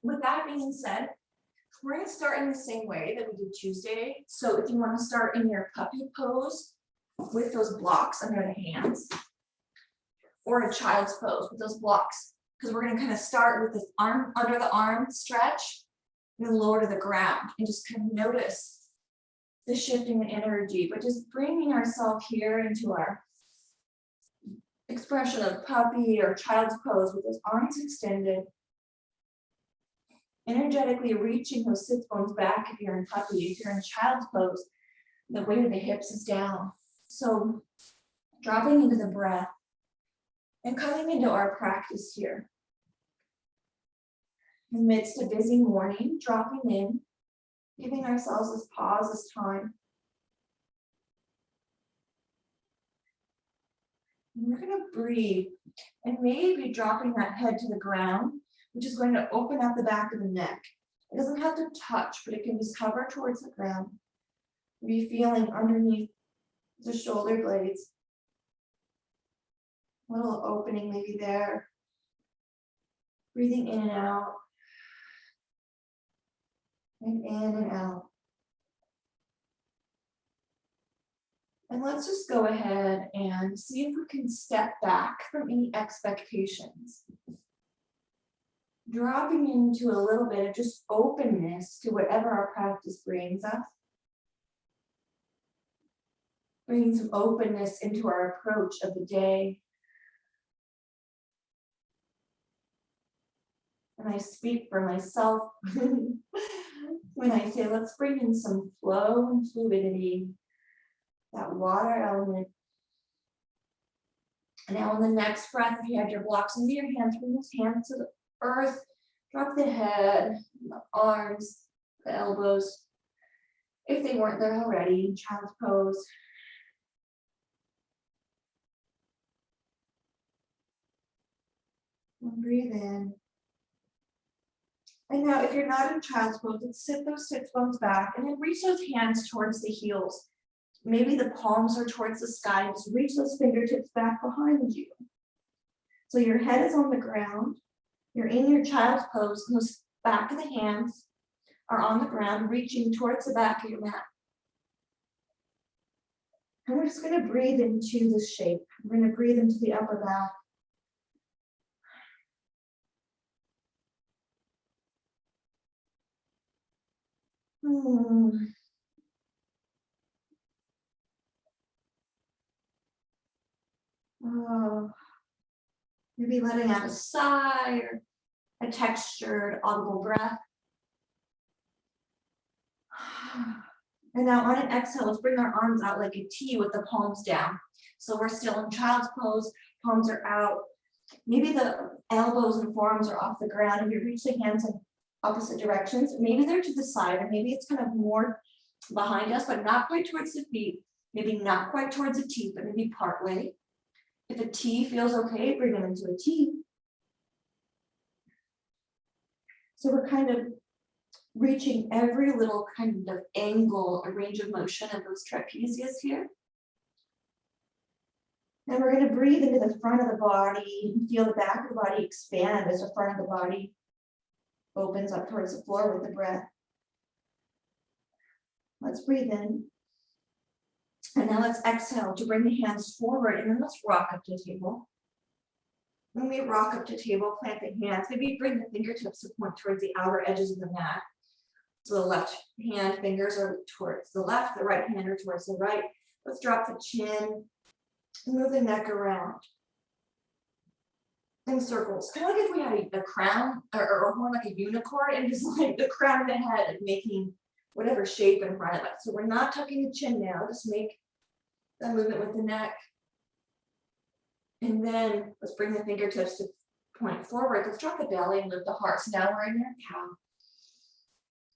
with that being said, we're going to start in the same way that we did Tuesday. So if you want to start in your puppy pose with those blocks under the hands, or a child's pose with those blocks, because we're going to kind of start with this arm under the arm stretch and then lower to the ground, and just kind of notice the shifting in energy, but just bringing ourselves here into our expression of puppy or child's pose with those arms extended, energetically reaching those sits bones back if you're in puppy. If you're in child's pose, the weight of the hips is down. So dropping into the breath and coming into our practice here. Amidst a busy morning, dropping in, giving ourselves this pause, this time. And we're going to breathe and maybe dropping that head to the ground, which is going to open up the back of the neck. It doesn't have to touch, but it can just hover towards the ground. Be feeling underneath the shoulder blades. A little opening maybe there. Breathing in and out. And in and out. And let's just go ahead and see if we can step back from any expectations. Dropping into a little bit of just openness to whatever our practice brings us. Bringing some openness into our approach of the day. And I speak for myself when I say, let's bring in some flow and fluidity, that water element. And now on the next breath, if you have your blocks into your hands, bring those hands to the earth, drop the head, the arms, the elbows, if they weren't there already, child's pose. And breathe in. And now if you're not in child's pose, let's sit those sits bones back and then reach those hands towards the heels. Maybe the palms are towards the sky. Just reach those fingertips back behind you. So your head is on the ground. You're in your child's pose, and those back of the hands are on the ground, reaching towards the back of your mat. And we're just going to breathe into this shape. We're going to breathe into the upper back. Oh. Maybe letting out a sigh or a textured, audible breath. And now on an exhale, let's bring our arms out like a T with the palms down. So we're still in child's pose, palms are out. Maybe the elbows and forearms are off the ground, and you reach the hands in opposite directions. Maybe they're to the side, or maybe it's kind of more behind us, but not quite towards the feet. Maybe not quite towards a T, but maybe part way. If a T feels okay, bring them into a T. So we're kind of reaching every little kind of angle or range of motion of those trapezius here. And we're going to breathe into the front of the body and feel the back of the body expand as the front of the body opens up towards the floor with the breath. Let's breathe in. And now let's exhale to bring the hands forward, and then let's rock up to table. When we rock up to table, plant the hands. Maybe bring the fingertips to point towards the outer edges of the mat. So the left hand fingers are towards the left, the right hand are towards the right. Let's drop the chin, move the neck around in circles. Kind of like if we had a crown or more like a unicorn, and just like the crown of the head and making whatever shape in front of us. So we're not tucking the chin now, just make that movement with the neck. And then let's bring the fingertips to point forward. Let's drop the belly and lift the heart. So now we're in your cow.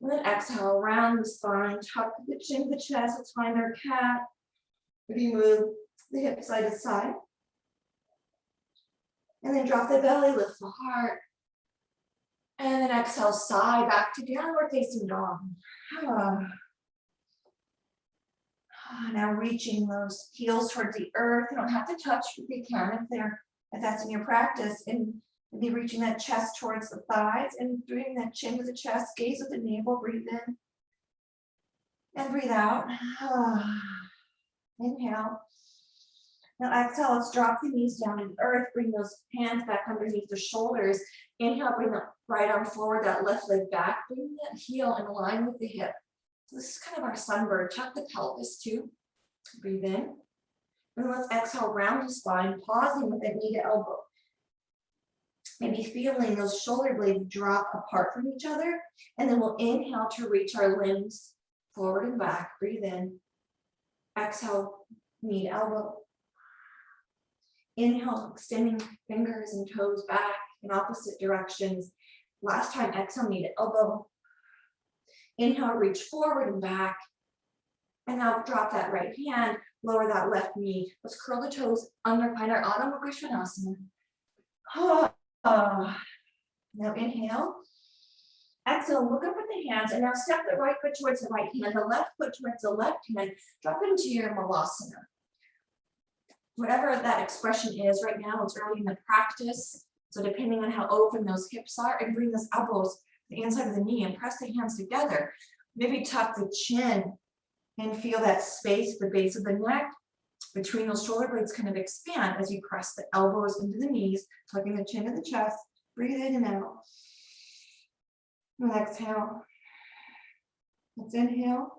And then exhale, round the spine, tuck the chin to the chest. Let's find our cat. Maybe move the hip side to side. And then drop the belly, lift the heart. And then exhale, sigh back to downward facing dog. Now reaching those heels towards the earth. You don't have to touch if you can, if that's in your practice. And Maybe reaching that chest towards the thighs and bringing that chin to the chest, gaze at the navel, breathe in and breathe out. Inhale. Now exhale, let's drop the knees down to the earth, bring those hands back underneath the shoulders. Inhale, bring the right arm forward, that left leg back, bring that heel in line with the hip. So this is kind of our sunbird, tuck the pelvis too. Breathe in. And let's exhale, round the spine, pausing with that knee to elbow. Maybe feeling those shoulder blades drop apart from each other. And then we'll inhale to reach our limbs forward and back. Breathe in. Exhale, knee to elbow. Inhale, extending fingers and toes back in opposite directions. Last time, exhale, knee to elbow. Inhale, reach forward and back. And now drop that right hand, lower that left knee. Let's curl the toes under, find our Adho Mukha Svanasana. Now inhale. Exhale, look up at the hands, and now step the right foot towards the right hand, the left foot towards the left hand. Drop into your malasana. Whatever that expression is right now, it's early in the practice. So depending on how open those hips are, and bring those elbows to the inside of the knee and press the hands together. Maybe tuck the chin and feel that space at the base of the neck between those shoulder blades kind of expand as you press the elbows into the knees, tucking the chin to the chest. Breathe in and out. And exhale. Let's inhale.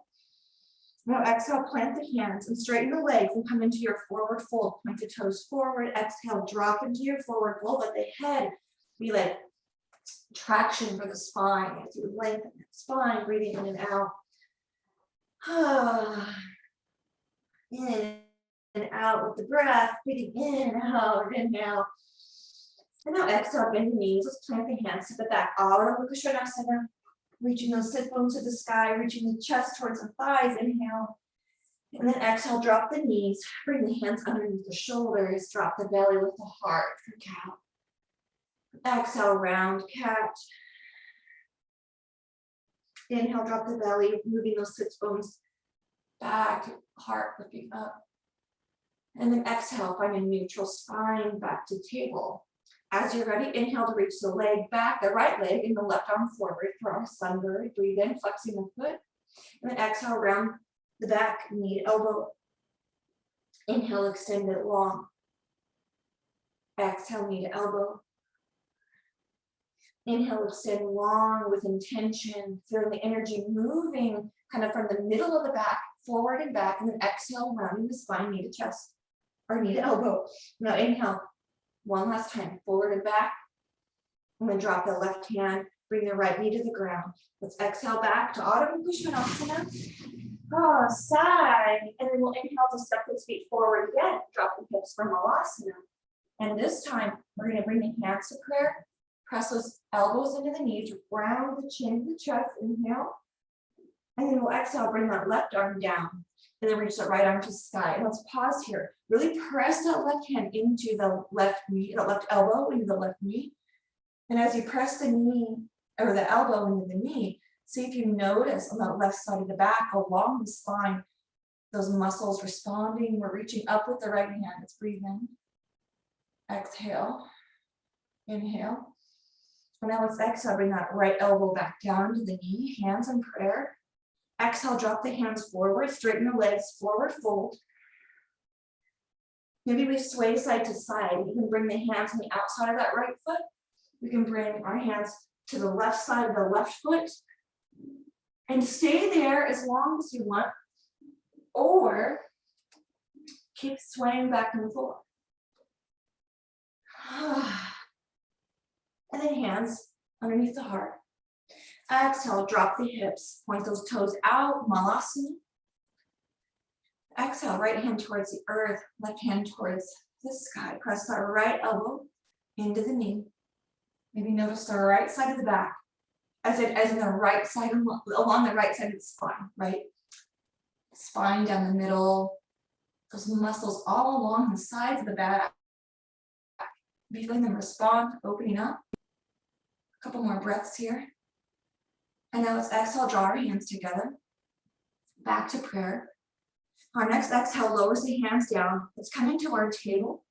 Now exhale, plant the hands and straighten the legs and come into your forward fold. Point the toes forward. Exhale, drop into your forward fold. Let the head be like traction for the spine as you lengthen the spine, breathing in and out. In and out with the breath, breathing in and out, inhale. And now exhale, bend the knees. Let's plant the hands, step it back. Adho Mukha Svanasana. Reaching those sit bones to the sky, reaching the chest towards the thighs, inhale. And then exhale, drop the knees, bring the hands underneath the shoulders, drop the belly with the heart for cow. Exhale, round cat. Inhale, drop the belly, moving those sits bones back, heart lifting up. And then exhale, find a neutral spine, back to table. As you're ready, inhale to reach the leg back, the right leg and the left arm forward for our sunbird. Breathe in, flexing the foot. And then exhale, round the back, knee to elbow. Inhale, extend it long. Exhale, knee to elbow. Inhale, extend long with intention, feeling the energy moving kind of from the middle of the back, forward and back. And then exhale, rounding the spine, knee to chest, or knee to elbow. Now inhale. One last time, forward and back. And then drop the left hand, bring the right knee to the ground. Let's exhale back to Adho Mukha Svanasana. Sigh. And then we'll inhale to step the feet forward again. Drop the hips for malasana. And this time, we're going to bring the hands to prayer. Press those elbows into the knees, round the chin to the chest, inhale. And then we'll exhale, bring that left arm down. And then reach the right arm to the sky. And let's pause here. Really press that left hand into the left knee, the left elbow into the left knee. And as you press the knee or the elbow into the knee, see if you notice on that left side of the back along the spine, those muscles responding. We're reaching up with the right hand. Let's breathe in. Exhale. Inhale. And now let's exhale. Bring that right elbow back down to the knee, hands in prayer. Exhale, drop the hands forward, straighten the legs, forward fold. Maybe we sway side to side. You can bring the hands on the outside of that right foot. We can bring our hands to the left side of the left foot. And stay there as long as you want. Or keep swaying back and forth. And then hands underneath the heart. Exhale, drop the hips, point those toes out, malasana. Exhale, right hand towards the earth, left hand towards the sky. Press our right elbow into the knee. Maybe notice the right side of the back, as in the right side, along the right side of the spine, right? Spine down the middle, those muscles all along the sides of the back. Be feeling them respond, opening up. A couple more breaths here. And now let's exhale, draw our hands together. Back to prayer. Our next exhale lowers the hands down. Let's come into our table.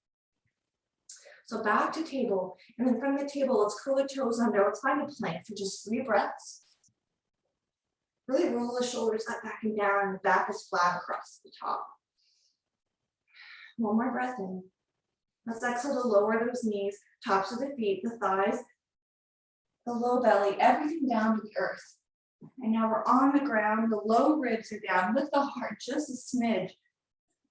So back to table, and then from the table, let's curl the toes under. Let's find a plank for just 3 breaths. Really roll the shoulders up, back and down, and the back is flat across the top. One more breath in. Let's exhale to lower those knees, tops of the feet, the thighs, the low belly, everything down to the earth. And now we're on the ground, the low ribs are down with the heart, just a smidge.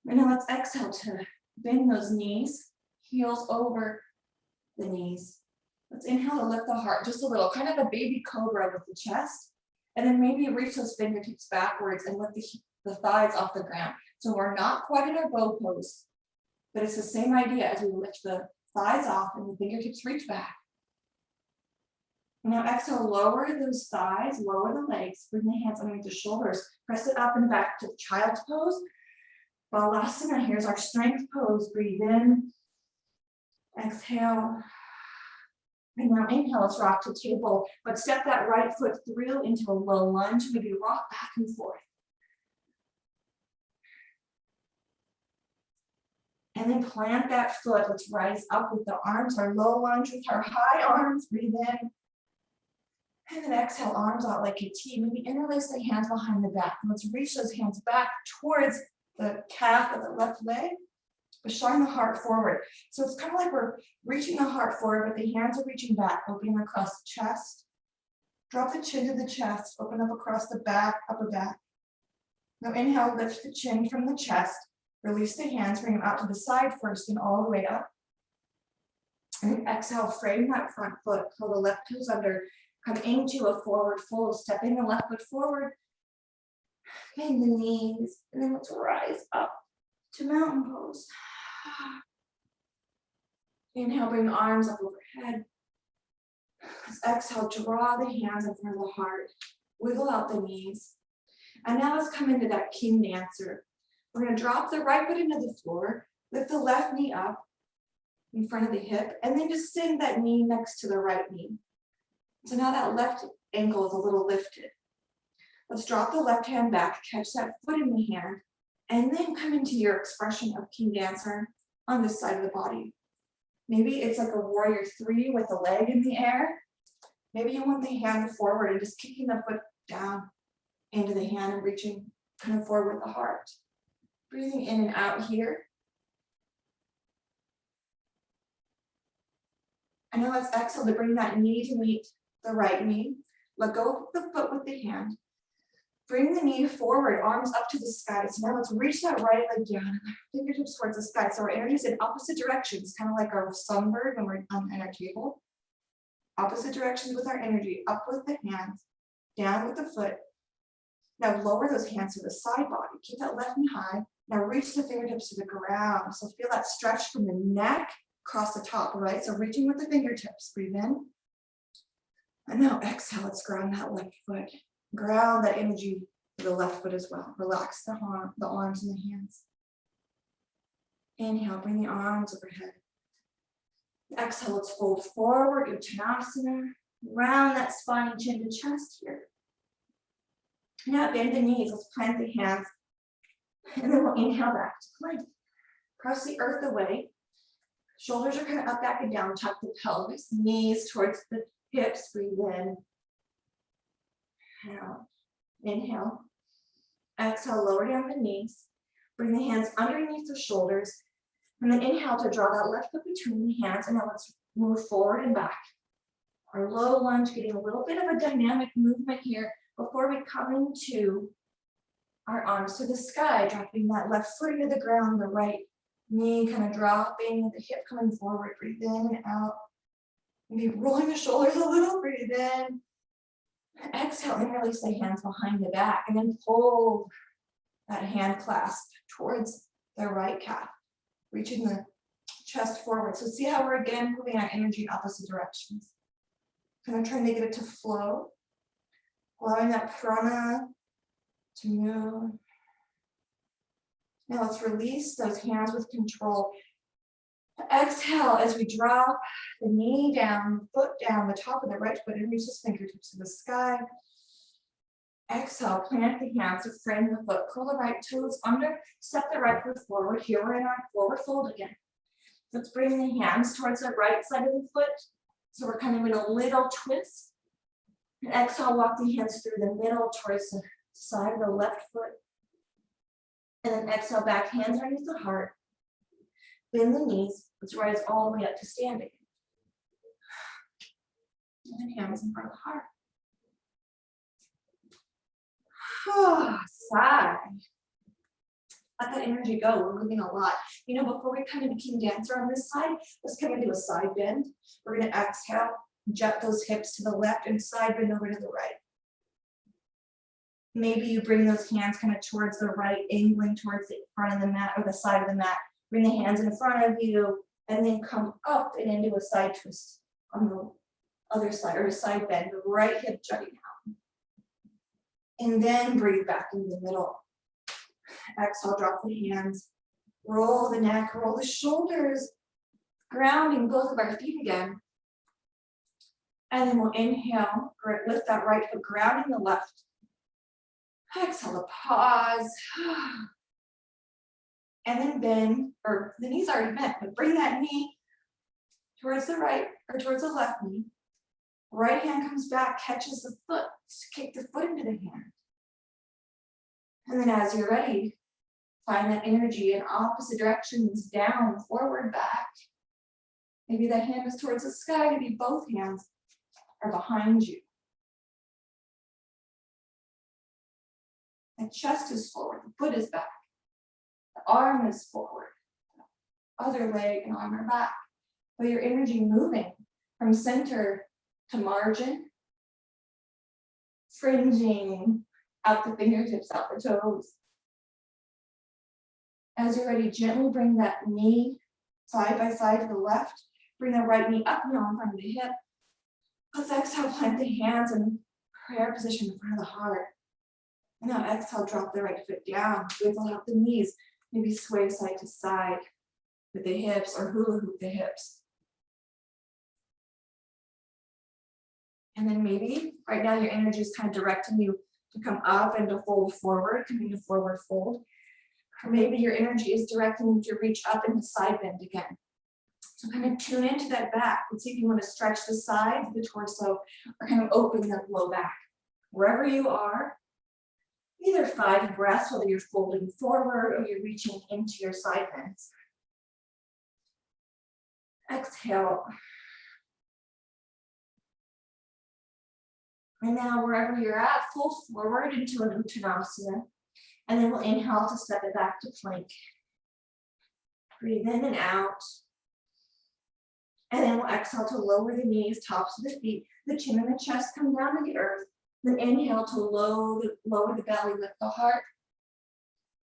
And now let's exhale to bend those knees, heels over the knees. Let's inhale to lift the heart just a little, kind of a baby cobra with the chest. And then maybe reach those fingertips backwards and lift the thighs off the ground. So we're not quite in our bow pose, but it's the same idea as we lift the thighs off and the fingertips reach back. Now exhale, lower those thighs, lower the legs, bring the hands underneath the shoulders, press it up and back to child's pose. Malasana, here's our strength pose. Breathe in, exhale, and now inhale, let's rock to table, but step that right foot through into a low lunge, maybe rock back and forth. And then plant that foot, let's rise up with the arms, our low lunge with our high arms, breathe in. And then exhale, arms out like a T. Maybe interlace the hands behind the back. And let's reach those hands back towards the calf of the left leg, but showing the heart forward. So it's kind of like we're reaching the heart forward, but the hands are reaching back, opening across the chest. Drop the chin to the chest, open up across the back, upper back. Now inhale, lift the chin from the chest, release the hands, bring them out to the side first and all the way up. And exhale, frame that front foot, pull the left toes under, come into a forward fold, stepping the left foot forward, bend the knees, and then let's rise up to mountain pose. Inhale, bring the arms up overhead. Let's exhale, draw the hands in front of the heart, wiggle out the knees. And now let's come into that king dancer. We're going to drop the right foot into the floor, lift the left knee up in front of the hip, and then just send that knee next to the right knee. So now that left ankle is a little lifted. Let's drop the left hand back, catch that foot in the hand, and then come into your expression of king dancer on this side of the body. Maybe it's like a warrior 3 with the leg in the air. Maybe you want the hand forward and just kicking the foot down into the hand and reaching kind of forward with the heart. Breathing in and out here. And now let's exhale to bring that knee to meet the right knee. Let go of the foot with the hand. Bring the knee forward, arms up to the sky. So now let's reach that right leg down, fingertips towards the sky. So our energy is in opposite directions, kind of like our sunbird when we're on our table. Opposite directions with our energy, up with the hands, down with the foot. Now lower those hands to the side body. Keep that left knee high. Now reach the fingertips to the ground. So feel that stretch from the neck across the top, right? So reaching with the fingertips, breathe in. And now exhale, let's ground that left foot. Ground that energy to the left foot as well. Relax the arms and the hands. Inhale, bring the arms overhead. Exhale, let's fold forward, Uttanasana. Round that spine, chin to chest here. Now bend the knees, let's plant the hands. And then we'll inhale back to plank. Press the earth away. Shoulders are kind of up, back, and down. Tuck the pelvis, knees towards the hips. Breathe in. Out. Inhale. Exhale, lower down the knees. Bring the hands underneath the shoulders. And then inhale to draw that left foot between the hands. And now let's move forward and back. Our low lunge, getting a little bit of a dynamic movement here before we come into our arms to the sky, dropping that left foot into the ground, the right knee kind of dropping, the hip coming forward. Breathe in and out. Maybe rolling the shoulders a little. Breathe in. Exhale and release the hands behind the back, and then pull that hand clasp towards the right calf, reaching the chest forward. So see how we're again moving our energy in opposite directions. Kind of trying to get it to flow, allowing that prana to move. Now let's release those hands with control. Exhale as we drop the knee down, foot down, the top of the right foot, and reach the fingertips to the sky. Exhale, plant the hands to frame the foot, curl the right toes under, step the right foot forward. Here we're in our forward fold again. Let's bring the hands towards the right side of the foot. So we're kind of in a little twist. And exhale, walk the hands through the middle towards the side of the left foot. And then exhale, back hands underneath the heart. Bend the knees. Let's rise all the way up to standing. And then hands in front of the heart. Sigh. Let that energy go. We're moving a lot. You know, before we kind of became dancer on this side, let's come into a side bend. We're going to exhale, jet those hips to the left and side bend over to the right. Maybe you bring those hands kind of towards the right, angling towards the front of the mat or the side of the mat. Bring the hands in front of you and then come up and into a side twist on the other side, or a side bend, the right hip jutting out. And then breathe back into the middle. Exhale, drop the hands, roll the neck, roll the shoulders, grounding both of our feet again. And then we'll inhale, lift that right foot, grounding the left. Exhale to pause. And then bend, or the knee's already bent, but bring that knee towards the right or towards the left knee. Right hand comes back, catches the foot, kick the foot into the hand. And then as you're ready, find that energy in opposite directions, down, forward, back. Maybe that hand is towards the sky, maybe both hands are behind you. The chest is forward, the foot is back. The arm is forward. The other leg and arm are back. But your energy moving from center to margin, fringing out the fingertips, out the toes. As you're ready, gently bring that knee side by side to the left. Bring the right knee up now in front of the hip. Let's exhale, plant the hands in prayer position in front of the heart. And now exhale, drop the right foot down. Wiggle out the knees. Maybe sway side to side with the hips or hula hoop the hips. And then maybe right now your energy is kind of directing you to come up and to fold forward, come into forward fold. Or maybe your energy is directing you to reach up into side bend again. So kind of tune into that back. Let's see if you want to stretch the sides of the torso or kind of open the low back. Wherever you are, either 5 breaths, whether you're folding forward or you're reaching into your side bends. Exhale. And now wherever you're at, fold forward into an Uttanasana. And then we'll inhale to step it back to plank. Breathe in and out. And then we'll exhale to lower the knees, tops of the feet. The chin and the chest come down to the earth. Then inhale to lower the belly, lift the heart.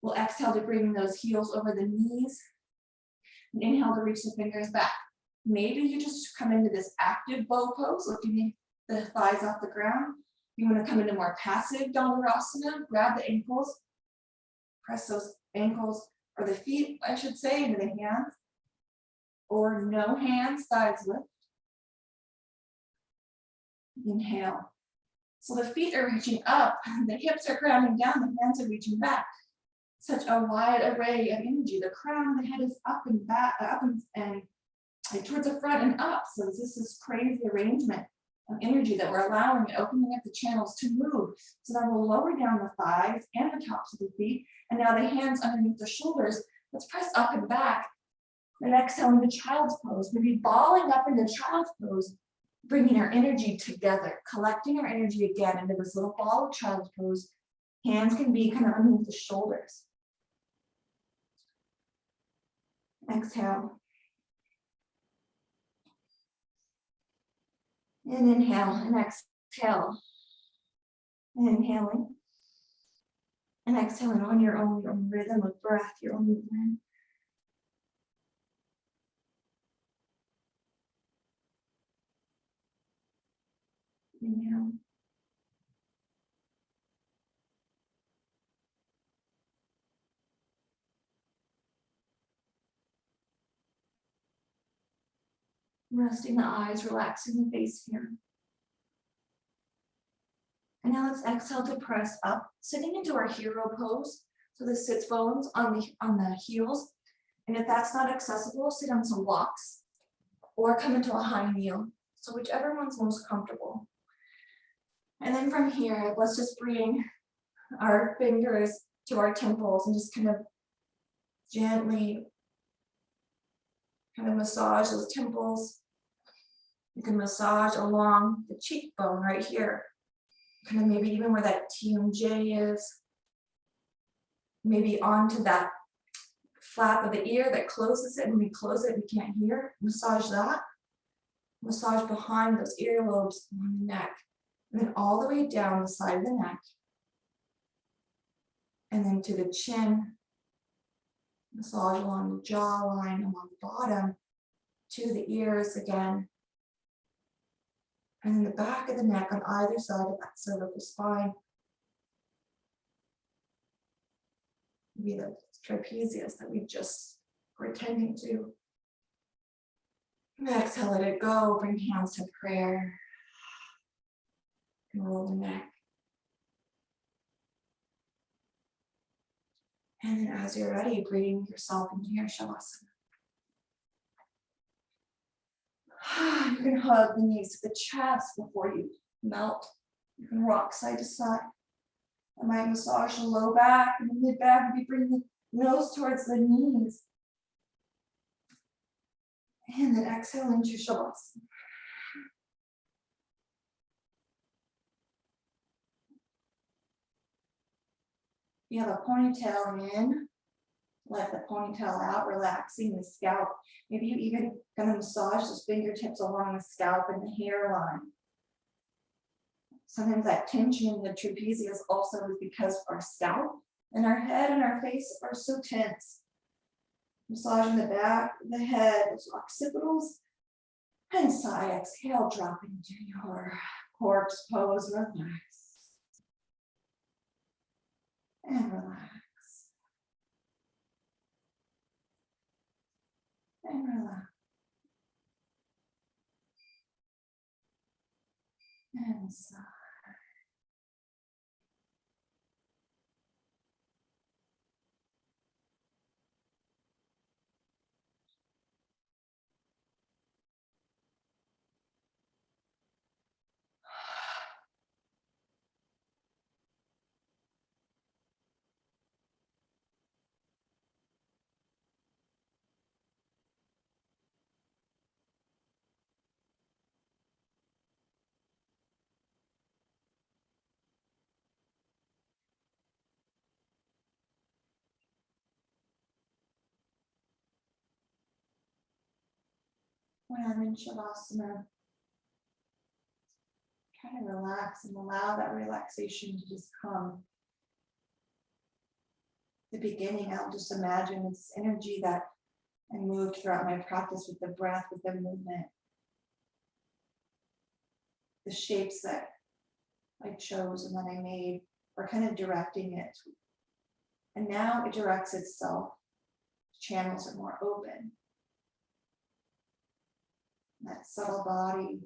We'll exhale to bring those heels over the knees. And inhale to reach the fingers back. Maybe you just come into this active bow pose, lifting the thighs off the ground. You want to come into more passive Natarajasana, grab the ankles, press those ankles, or the feet, I should say, into the hands. Or no hands, thighs lift. Inhale. So the feet are reaching up, the hips are grounding down, the hands are reaching back. Such a wide array of energy. The crown of the head is up and back, up and towards the front and up. So this is crazy arrangement of energy that we're allowing and opening up the channels to move. So then we'll lower down the thighs and the tops of the feet. And now the hands underneath the shoulders. Let's press up and back. And exhale into child's pose. Maybe balling up into child's pose, bringing our energy together, collecting our energy again into this little ball of child's pose. Hands can be kind of underneath the shoulders. Exhale. And inhale and exhale. And inhaling. And exhaling on your own rhythm of breath, your own movement. Inhale. Resting the eyes, relaxing the face here. And now let's exhale to press up, sitting into our hero pose. So the sits bones on the heels. And if that's not accessible, sit on some blocks or come into a high kneel. So whichever one's most comfortable. And then from here, let's just bring our fingers to our temples and just kind of gently kind of massage those temples. You can massage along the cheekbone right here. Kind of maybe even where that TMJ is. Maybe onto that flap of the ear that closes it. When we close it, we can't hear. Massage that. Massage behind those earlobes on the neck. And then all the way down the side of the neck. And then to the chin. Massage along the jawline, along the bottom, to the ears again. And then the back of the neck on either side of that cervical spine. Maybe the trapezius that we just were tending to. And exhale, let it go. Bring hands to prayer. And roll the neck. And then as you're ready, bring yourself into your shavasana. You can hug the knees to the chest before you melt. You can rock side to side. I might massage the low back and the mid back. Maybe bring the nose towards the knees. And then exhale into shavasana. You have a ponytail in. Let the ponytail out, relaxing the scalp. Maybe you even gonna massage those fingertips along the scalp and the hairline. Sometimes that tension in the trapezius also is because our scalp and our head and our face are so tense. Massaging the back, the head, those occipitals, and sigh, exhale, drop into your corpse pose, relax. And relax. And relax. And sigh. When I'm in Shavasana, try to relax and allow that relaxation to just come. The beginning, I'll just imagine this energy that I moved throughout my practice with the breath, with the movement. The shapes that I chose and that I made are kind of directing it. And now it directs itself. Channels are more open. That subtle body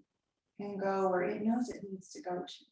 can go where it knows it needs to go to.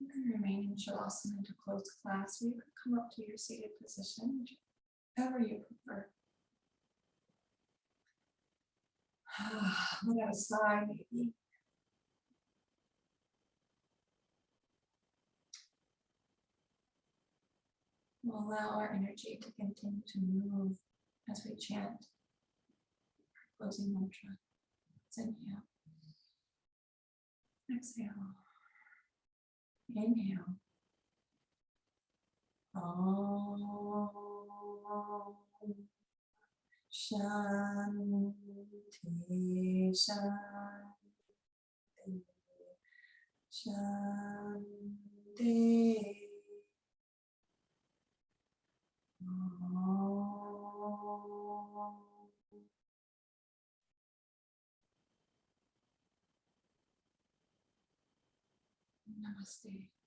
You can remain in Shavasana to close class, or you could come up to your seated position, whichever you prefer. Let out a sigh, maybe. We'll allow our energy to continue to move as we chant our closing mantra. Let's inhale. Exhale. Inhale. Om Shanti Shanti Shanti. Namaste.